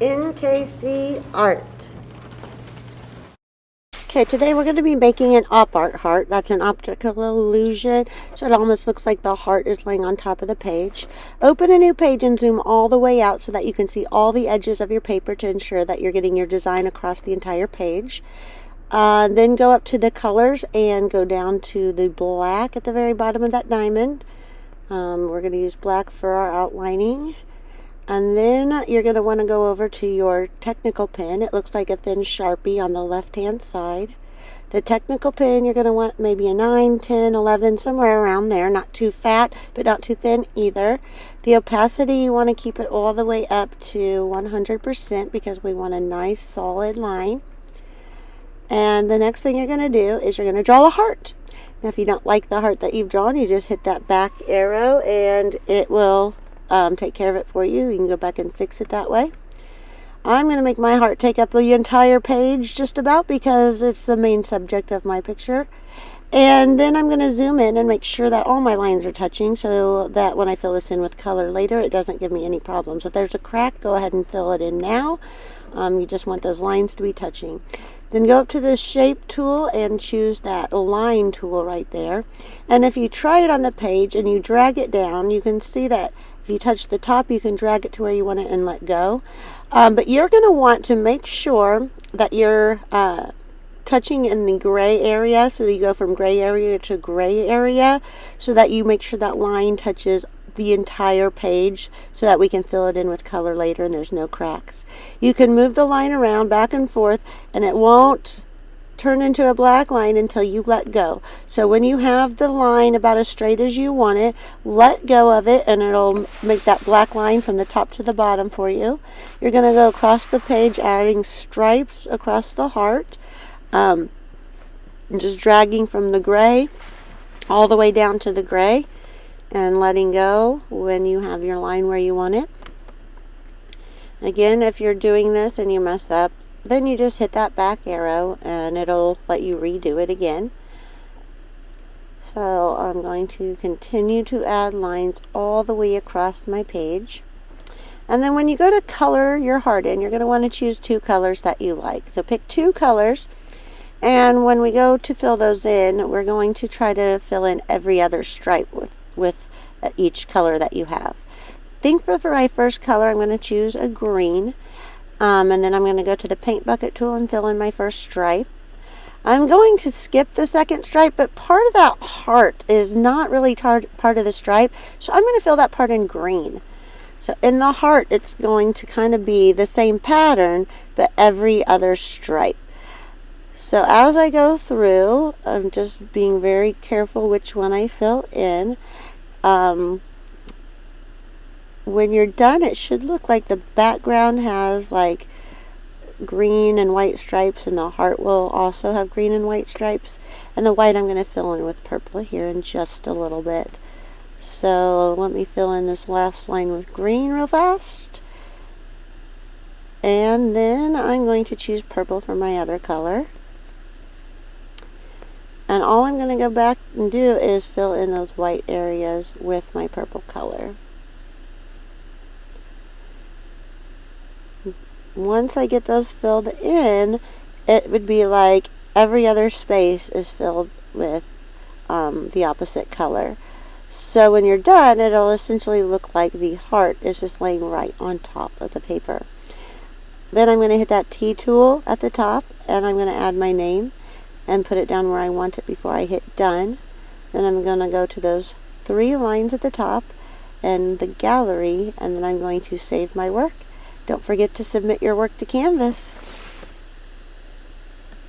NKCS Art. Okay, today we're going to be making an op art heart. That's an optical illusion, so it almost looks like the heart is laying on top of the page. Open a new page and zoom all the way out so that you can see all the edges of your paper to ensure that you're getting your design across the entire page. Then go up to the colors and go down to the black at the very bottom of that diamond. We're going to use black for our outlining. And then you're going to want to go over to your technical pen. It looks like a thin Sharpie on the left hand side. The technical pen, you're going to want maybe a 9, 10, 11, somewhere around there. Not too fat, but not too thin either. The opacity, you want to keep it all the way up to 100% because we want a nice solid line. And the next thing you're going to do is you're going to draw a heart. Now if you don't like the heart that you've drawn, you just hit that back arrow and it will take care of it for you. You can go back and fix it that way. I'm going to make my heart take up the entire page just about because it's the main subject of my picture. And then I'm going to zoom in and make sure that all my lines are touching so that when I fill this in with color later, it doesn't give me any problems. If there's a crack, go ahead and fill it in now. You just want those lines to be touching. Then go up to the shape tool and choose that line tool right there. And if you try it on the page and you drag it down, you can see that if you touch the top, you can drag it to where you want it and let go. But you're going to want to make sure that you're touching in the gray area, so that you go from gray area to gray area, so that you make sure that line touches the entire page so that we can fill it in with color later and there's no cracks. You can move the line around back and forth and it won't turn into a black line until you let go. So when you have the line about as straight as you want it, let go of it and it'll make that black line from the top to the bottom for you. You're going to go across the page adding stripes across the heart, and just dragging from the gray all the way down to the gray and letting go when you have your line where you want it. Again, if you're doing this and you mess up, then you just hit that back arrow and it'll let you redo it again. So I'm going to continue to add lines all the way across my page. And then when you go to color your heart in, you're going to want to choose 2 colors that you like. So pick 2 colors, and when we go to fill those in, we're going to try to fill in every other stripe with each color that you have. For my first color, I'm going to choose a green. And then I'm going to go to the paint bucket tool and fill in my first stripe. I'm going to skip the second stripe, but part of that heart is not really part of the stripe, so I'm going to fill that part in green. So in the heart, it's going to kind of be the same pattern, but every other stripe. So as I go through, I'm just being very careful which one I fill in. When you're done, it should look like the background has like green and white stripes, and the heart will also have green and white stripes. And the white I'm going to fill in with purple here in just a little bit. So let me fill in this last line with green real fast. And then I'm going to choose purple for my other color. And all I'm going to go back and do is fill in those white areas with my purple color. Once I get those filled in, it would be like every other space is filled with the opposite color. So when you're done, it'll essentially look like the heart is just laying right on top of the paper. Then I'm going to hit that T tool at the top, and I'm going to add my name and put it down where I want it before I hit done. Then I'm going to go to those 3 lines at the top and the gallery, and then I'm going to save my work. Don't forget to submit your work to Canvas.